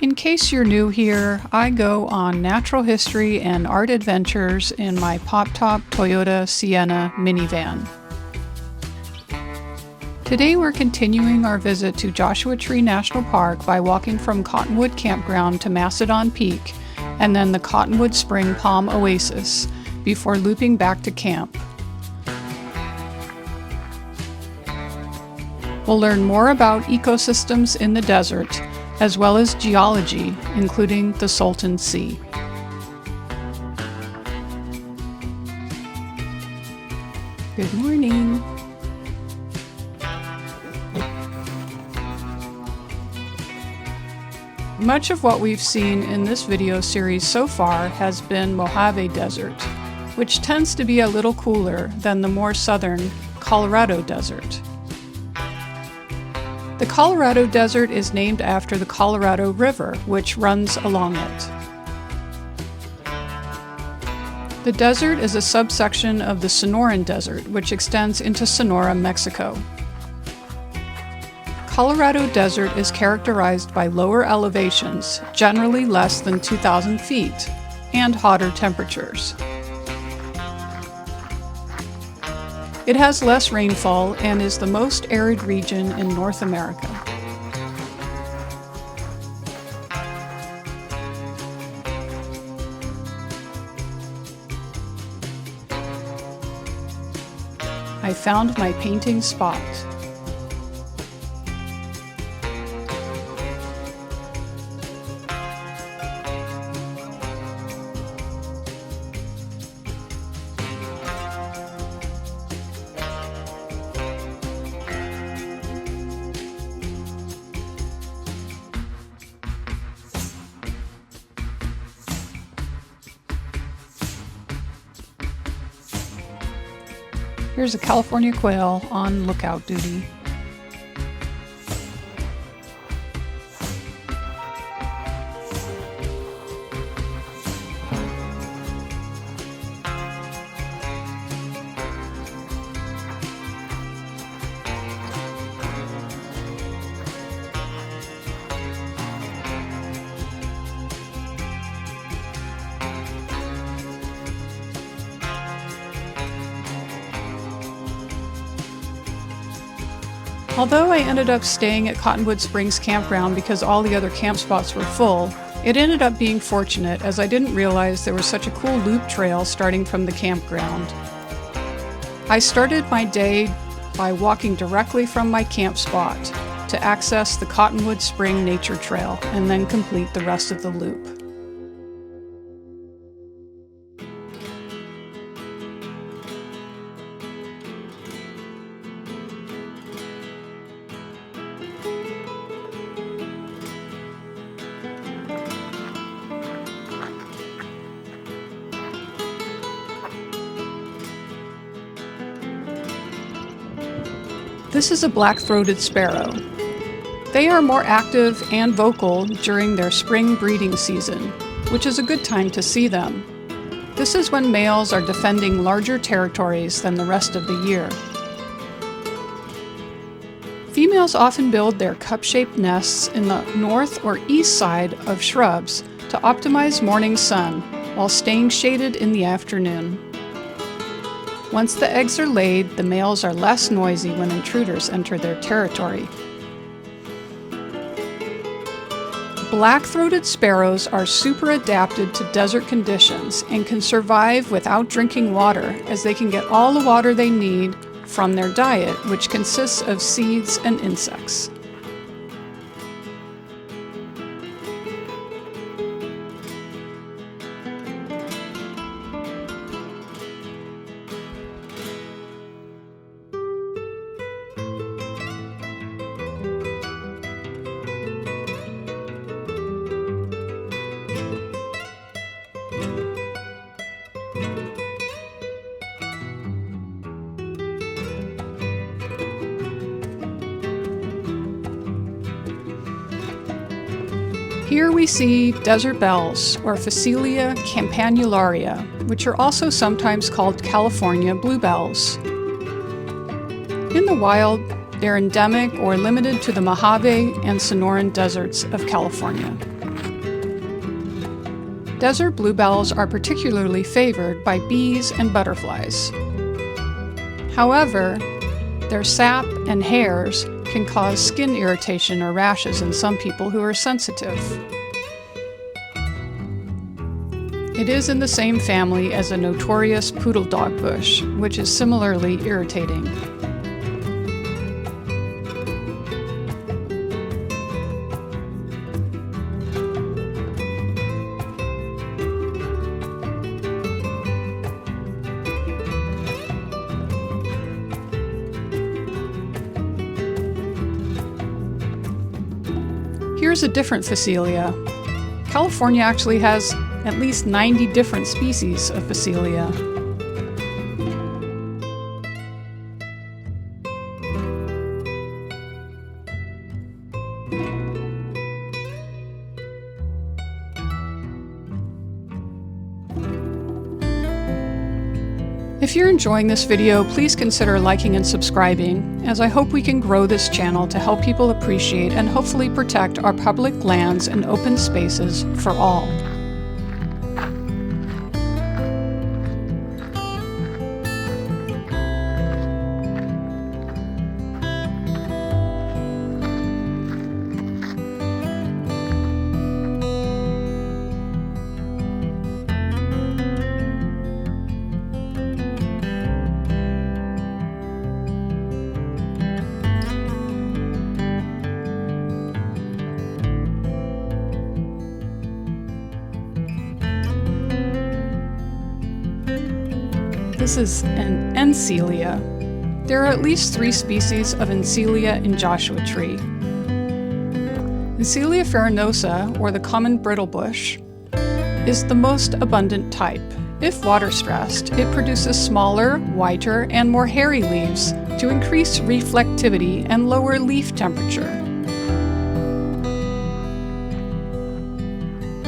In case you're new here, I go on natural history and art adventures in my pop-top Toyota Sienna minivan. Today we're continuing our visit to Joshua Tree National Park by walking from Cottonwood Campground to Mastodon Peak and then the Cottonwood Spring Oasis before looping back to camp. We'll learn more about ecosystems in the desert, as well as geology, including the Salton Sea. Good morning. Much of what we've seen in this video series so far has been Mojave Desert, which tends to be a little cooler than the more southern Colorado Desert. The Colorado Desert is named after the Colorado River, which runs along it. The desert is a subsection of the Sonoran Desert, which extends into Sonora, Mexico. Colorado Desert is characterized by lower elevations, generally less than 2,000 feet, and hotter temperatures. It has less rainfall and is the most arid region in North America. I found my painting spot. Here's a California quail on lookout duty. Although I ended up staying at Cottonwood Springs Campground because all the other camp spots were full, it ended up being fortunate as I didn't realize there was such a cool loop trail starting from the campground. I started my day by walking directly from my camp spot to access the Cottonwood Spring Nature Trail and then complete the rest of the loop. This is a black-throated sparrow. They are more active and vocal during their spring breeding season, which is a good time to see them. This is when males are defending larger territories than the rest of the year. Females often build their cup-shaped nests in the north or east side of shrubs to optimize morning sun while staying shaded in the afternoon. Once the eggs are laid, the males are less noisy when intruders enter their territory. Black-throated sparrows are super adapted to desert conditions and can survive without drinking water, as they can get all the water they need from their diet, which consists of seeds and insects. Here we see desert bells, or Phacelia campanularia, which are also sometimes called California bluebells. In the wild, they're endemic or limited to the Mojave and Sonoran Deserts of California. Desert bluebells are particularly favored by bees and butterflies. However, their sap and hairs can cause skin irritation or rashes in some people who are sensitive. It is in the same family as a notorious poodle dog bush, which is similarly irritating. Here's a different Phacelia. California actually has at least 90 different species of Phacelia. If you're enjoying this video, please consider liking and subscribing, as I hope we can grow this channel to help people appreciate and hopefully protect our public lands and open spaces for all. This is an Encelia. There are at least 3 species of Encelia in Joshua Tree. Encelia farinosa, or the common brittle bush, is the most abundant type. If water-stressed, it produces smaller, whiter, and more hairy leaves to increase reflectivity and lower leaf temperature.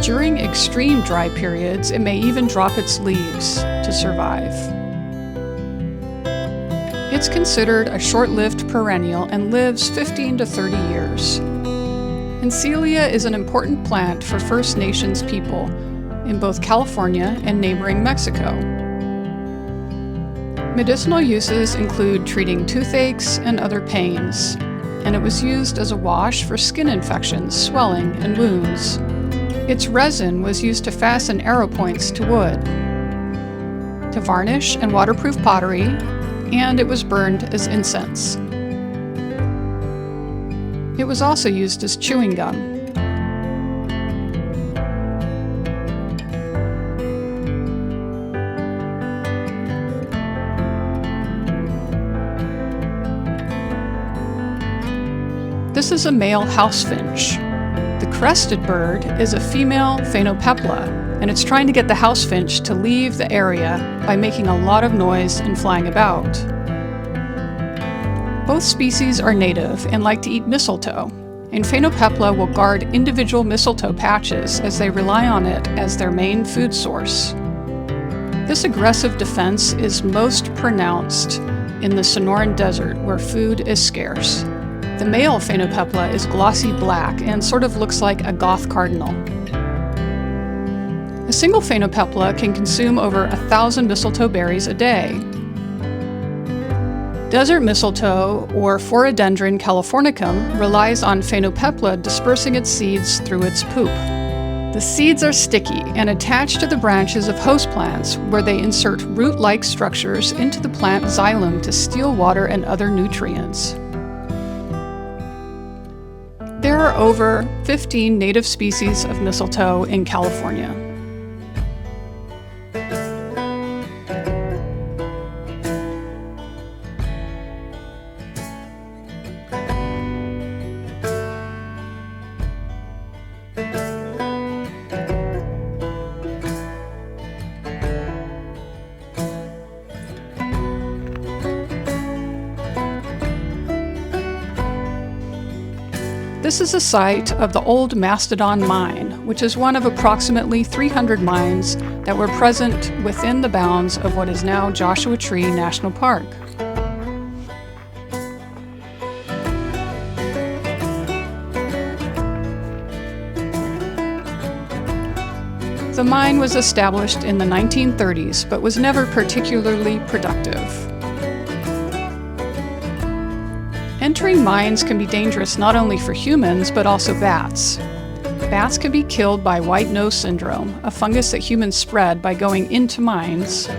During extreme dry periods, it may even drop its leaves to survive. It's considered a short-lived perennial and lives 15 to 30 years. Encelia is an important plant for First Nations people in both California and neighboring Mexico. Medicinal uses include treating toothaches and other pains, and it was used as a wash for skin infections, swelling, and wounds. Its resin was used to fasten arrow points to wood, to varnish and waterproof pottery, and it was burned as incense. It was also used as chewing gum. This is a male house finch. The crested bird is a female phainopepla, and it's trying to get the house finch to leave the area by making a lot of noise and flying about. Both species are native and like to eat mistletoe, and phainopepla will guard individual mistletoe patches as they rely on it as their main food source. This aggressive defense is most pronounced in the Sonoran Desert, where food is scarce. The male phainopepla is glossy black and sort of looks like a goth cardinal. A single phainopepla can consume over 1,000 mistletoe berries a day. Desert mistletoe, or Phoradendron californicum, relies on phainopepla dispersing its seeds through its poop. The seeds are sticky and attach to the branches of host plants, where they insert root-like structures into the plant xylem to steal water and other nutrients. There are over 15 native species of mistletoe in California. This is a site of the old Mastodon mine, which is one of approximately 300 mines that were present within the bounds of what is now Joshua Tree National Park. The mine was established in the 1930s, but was never particularly productive. Entering mines can be dangerous not only for humans, but also bats. Bats can be killed by white nose syndrome, a fungus that humans spread by going into mines.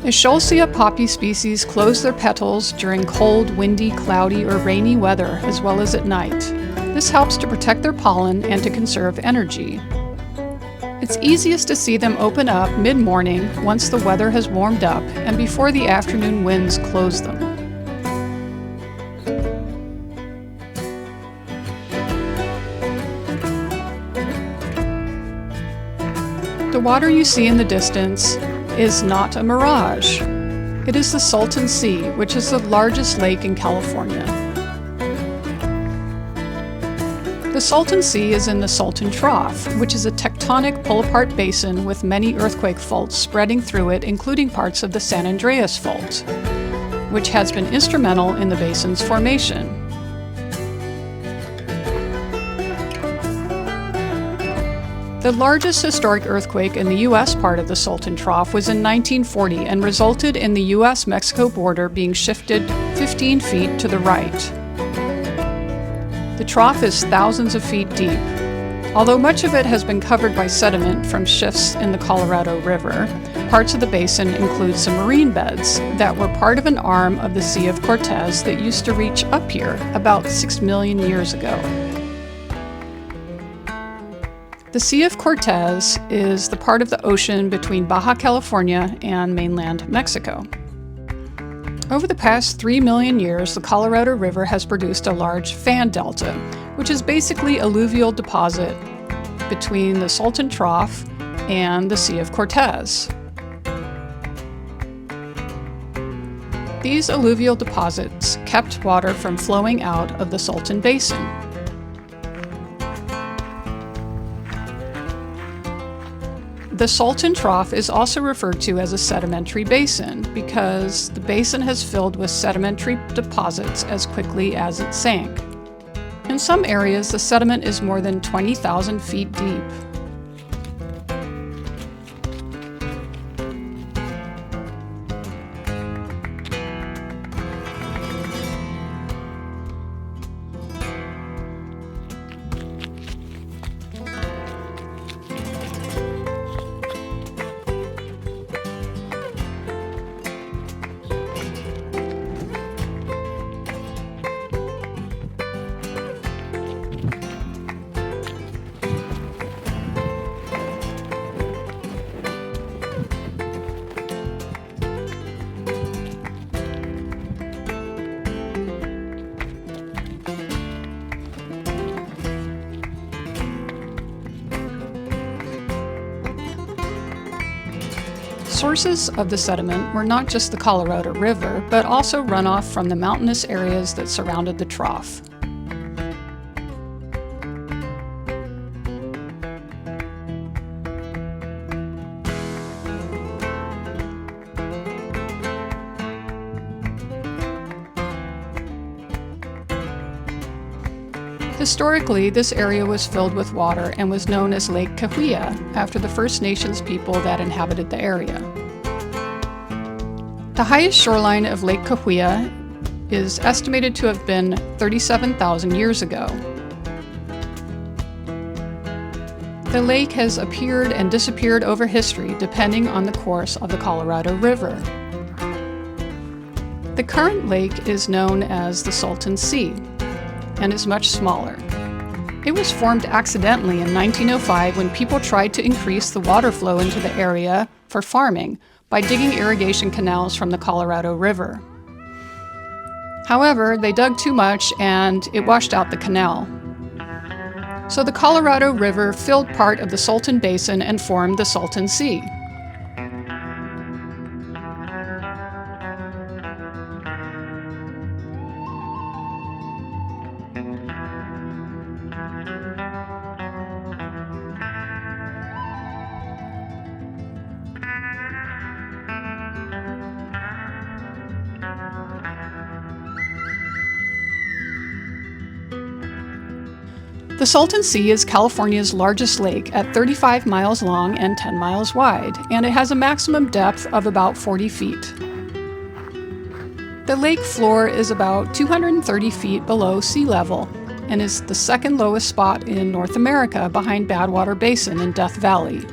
Escholzia poppy species close their petals during cold, windy, cloudy, or rainy weather, as well as at night. This helps to protect their pollen and to conserve energy. It's easiest to see them open up mid-morning once the weather has warmed up and before the afternoon winds close them. The water you see in the distance is not a mirage. It is the Salton Sea, which is the largest lake in California. The Salton Sea is in the Salton Trough, which is a tectonic pull-apart basin with many earthquake faults spreading through it, including parts of the San Andreas Fault, which has been instrumental in the basin's formation. The largest historic earthquake in the U.S. part of the Salton Trough was in 1940 and resulted in the U.S.-Mexico border being shifted 15 feet to the right. The trough is thousands of feet deep. Although much of it has been covered by sediment from shifts in the Colorado River, parts of the basin include some marine beds that were part of an arm of the Sea of Cortez that used to reach up here about 6 million years ago. The Sea of Cortez is the part of the ocean between Baja California and mainland Mexico. Over the past 3 million years, the Colorado River has produced a large fan delta, which is basically alluvial deposit between the Salton Trough and the Sea of Cortez. These alluvial deposits kept water from flowing out of the Salton Basin. The Salton Trough is also referred to as a sedimentary basin because the basin has filled with sedimentary deposits as quickly as it sank. In some areas, the sediment is more than 20,000 feet deep. Sources of the sediment were not just the Colorado River, but also runoff from the mountainous areas that surrounded the trough. Historically, this area was filled with water and was known as Lake Cahuilla, after the First Nations people that inhabited the area. The highest shoreline of Lake Cahuilla is estimated to have been 37,000 years ago. The lake has appeared and disappeared over history depending on the course of the Colorado River. The current lake is known as the Salton Sea and is much smaller. It was formed accidentally in 1905 when people tried to increase the water flow into the area for farming by digging irrigation canals from the Colorado River. However, they dug too much and it washed out the canal. So the Colorado River filled part of the Salton Basin and formed the Salton Sea. The Salton Sea is California's largest lake at 35 miles long and 10 miles wide, and it has a maximum depth of about 40 feet. The lake floor is about 230 feet below sea level and is the second lowest spot in North America behind Badwater Basin in Death Valley.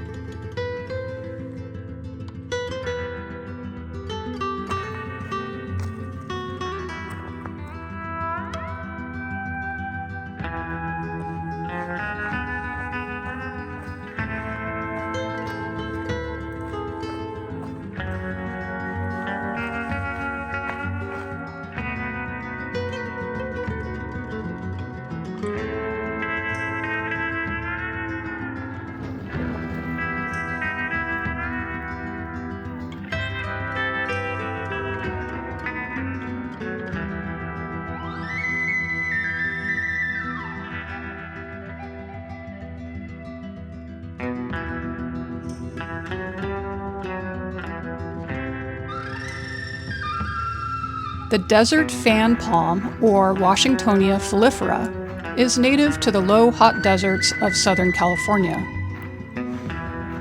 The desert fan palm, or Washingtonia foliifera, is native to the low, hot deserts of Southern California.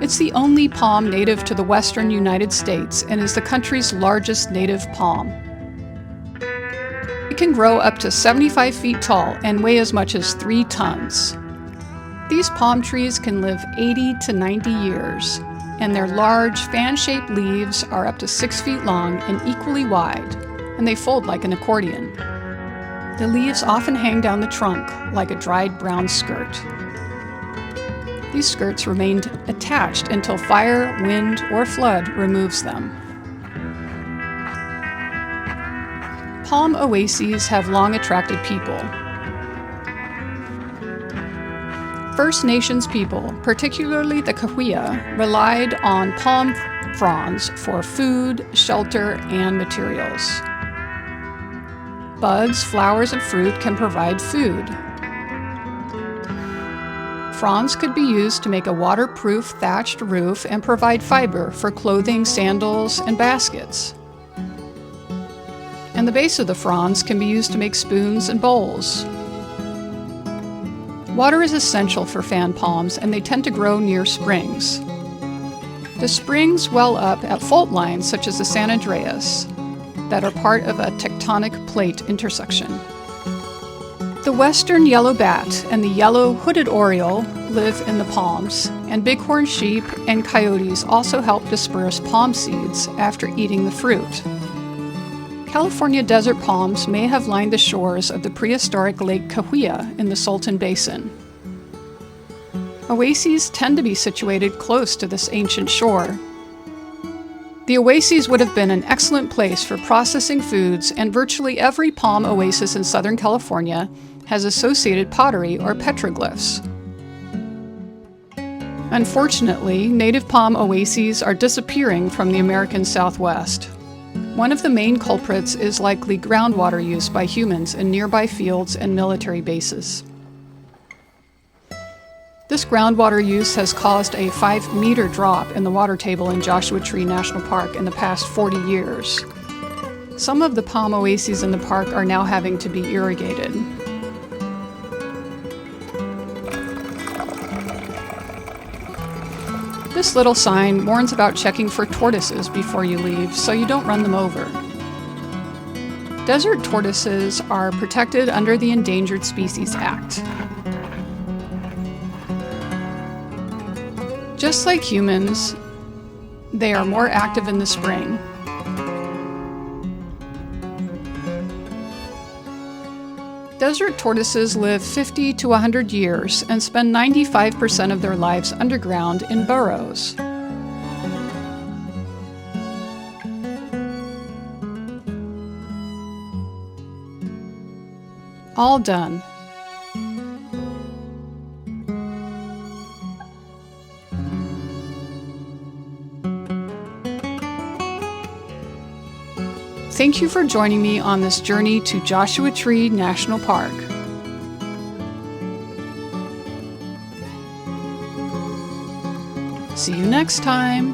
It's the only palm native to the western United States and is the country's largest native palm. It can grow up to 75 feet tall and weigh as much as 3 tons. These palm trees can live 80 to 90 years, and their large, fan-shaped leaves are up to 6 feet long and equally wide, and they fold like an accordion. The leaves often hang down the trunk like a dried brown skirt. These skirts remained attached until fire, wind, or flood removes them. Palm oases have long attracted people. First Nations people, particularly the Cahuilla, relied on palm fronds for food, shelter, and materials. Buds, flowers, and fruit can provide food. Fronds could be used to make a waterproof thatched roof and provide fiber for clothing, sandals, and baskets. And the base of the fronds can be used to make spoons and bowls. Water is essential for fan palms, and they tend to grow near springs. The springs well up at fault lines such as the San Andreas that are part of a tectonic plate intersection. The western yellow bat and the yellow hooded oriole live in the palms, and bighorn sheep and coyotes also help disperse palm seeds after eating the fruit. California desert palms may have lined the shores of the prehistoric Lake Cahuilla in the Salton Basin. Oases tend to be situated close to this ancient shore. The oases would have been an excellent place for processing foods, and virtually every palm oasis in Southern California has associated pottery or petroglyphs. Unfortunately, native palm oases are disappearing from the American Southwest. One of the main culprits is likely groundwater use by humans in nearby fields and military bases. This groundwater use has caused a 5-meter drop in the water table in Joshua Tree National Park in the past 40 years. Some of the palm oases in the park are now having to be irrigated. This little sign warns about checking for tortoises before you leave, so you don't run them over. Desert tortoises are protected under the Endangered Species Act. Just like humans, they are more active in the spring. Desert tortoises live 50 to 100 years and spend 95% of their lives underground in burrows. All done. Thank you for joining me on this journey to Joshua Tree National Park. See you next time.